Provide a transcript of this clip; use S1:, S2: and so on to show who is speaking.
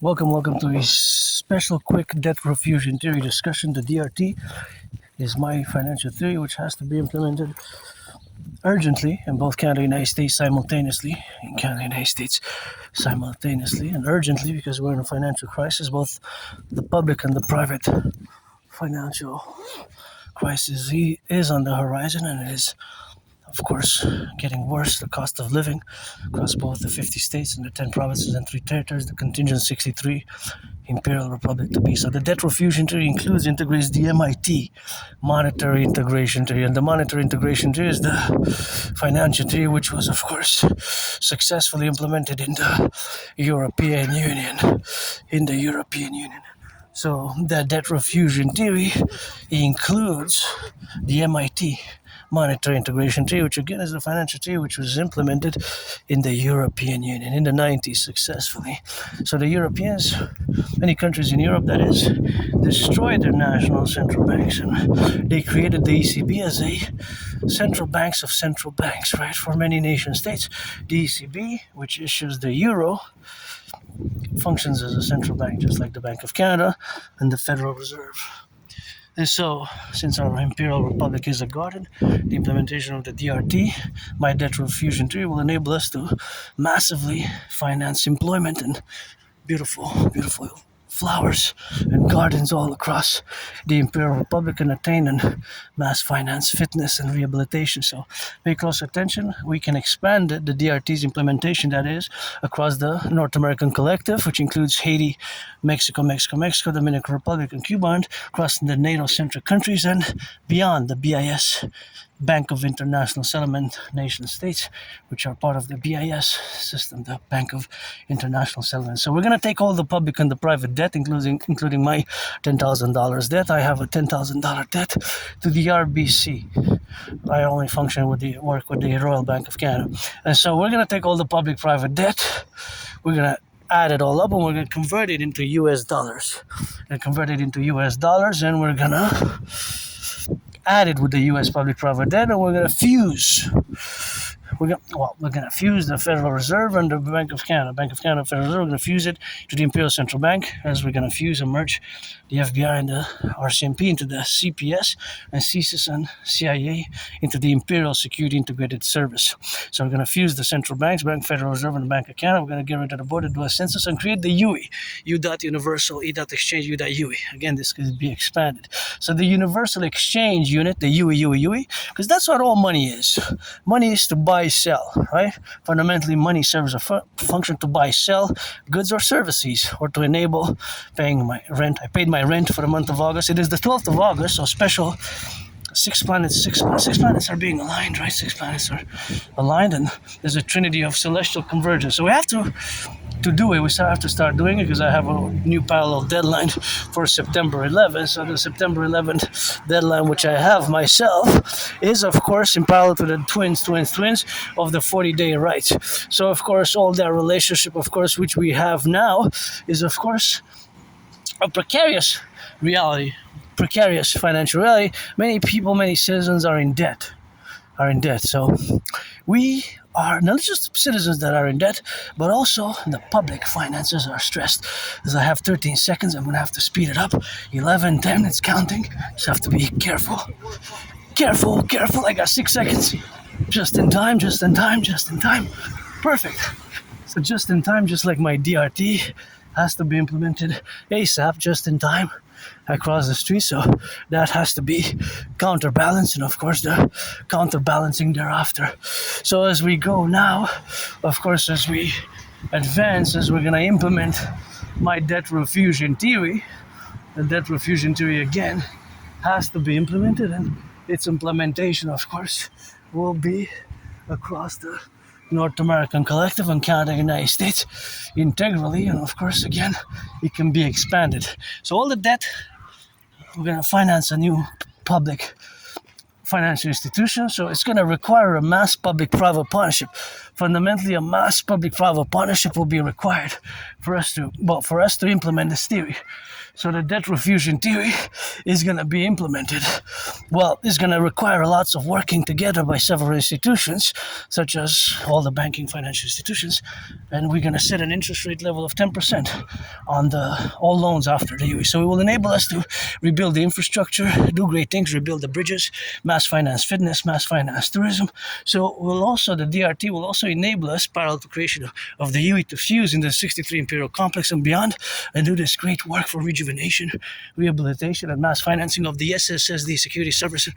S1: Welcome to a special quick debt refusion theory discussion. The DRT is my financial theory which has to be implemented urgently in both Canada and the United States simultaneously. And urgently because we're in a financial crisis. Both the public and the private financial crisis is on the horizon, and it is of course getting worse. The cost of living across both the 50 states and the 10 provinces and 3 territories, the contingent 63 Imperial Republic to be. So the debt refusion theory includes integrates the MIT monetary integration theory, and the monetary integration theory is the financial theory which was of course successfully implemented in the European Union. So the debt refusion theory includes the MIT monetary integration theory, which again is the financial theory which was implemented in the European Union in the 90s successfully. So the Europeans, many countries in Europe that is, destroyed their national central banks, and they created the ECB as a central banks of central banks, right? For many nation states, the ECB, which issues the euro, functions as a central bank, just like the Bank of Canada and the Federal Reserve. And so, since our Imperial Republic is a garden, the implementation of the DRT, my debt refusion theory, will enable us to massively finance employment and beautiful flowers and gardens all across the Imperial Republic, and attain and mass finance fitness and rehabilitation. So pay close attention. We can expand the DRT's implementation, that is, across the North American Collectif, which includes Haiti, Mexico, Dominican Republic, and Cuba, and across the NATO-centric countries and beyond the BIS, Bank of International Settlement Nation States, which are part of the BIS system, the Bank of International Settlement. So we're going to take all the public and the private debt, including my $10,000 debt. I have a $10,000 debt to the RBC. I only work with the Royal Bank of Canada. And so we're going to take all the public-private debt. We're going to add it all up, and we're going to convert it into US dollars. And we're going to add it with the U.S. public-private debt, and we're going to fuse. We're going to fuse the Federal Reserve and the Bank of Canada. Federal Reserve. We're going to fuse it to the Imperial Central Bank, as we're going to fuse and merge the FBI and the RCMP into the CPS, and CSIS and CIA into the Imperial Security Integrated Service. So we're going to fuse the central banks, Federal Reserve, and the Bank of Canada. We're going to get rid of the border, do a census, and create the UE, U.Universal, E.Exchange, U.UE. Again, this could be expanded. So the Universal Exchange Unit, the UE, because that's what all money is. Money is to buy, sell, right? Fundamentally, money serves a function to buy, sell goods or services, or to enable paying my rent. I paid my rent for the month of August. It is the 12th of August, so special. Six planets are being aligned, right? 6 planets are aligned, and there's a trinity of celestial convergence. So we have to do it. We have to start doing it, because I have a new parallel deadline for September 11th. So the September 11th deadline, which I have myself, is of course in parallel to the twins of the 40-day rights. So of course all that relationship, of course, which we have now, is of course a precarious financial reality. Many people, many citizens are in debt. So we are not just citizens that are in debt, but also the public finances are stressed. As I have 13 seconds, I'm going to have to speed it up. 11, 10, it's counting. Just have to be careful. I got 6 seconds. Just in time. Perfect. So just in time, just like my DRT has to be implemented ASAP, just in time across the street. So that has to be counterbalanced, and of course the counterbalancing thereafter. So as we go now, of course, as we advance, as we're going to implement my debt refusion theory, the debt refusion theory again has to be implemented, and its implementation, of course, will be across the North American Collective and Canada and United States integrally, and of course again it can be expanded. So all the debt, we're going to finance a new public financial institution, so it's going to require a mass public-private partnership fundamentally a mass public-private partnership will be required for us to implement this theory. So the debt refusion theory is going to be implemented. Well, it's going to require lots of working together by several institutions, such as all the banking financial institutions, and we're going to set an interest rate level of 10% on all loans after the UE. So it will enable us to rebuild the infrastructure, do great things, rebuild the bridges, mass finance fitness, mass finance tourism. So the DRT will also enable us, parallel to creation of the UE, to fuse in the 63 imperial complex and beyond, and do this great work for rejuvenation, rehabilitation, and mass financing of the SSSD security surveillance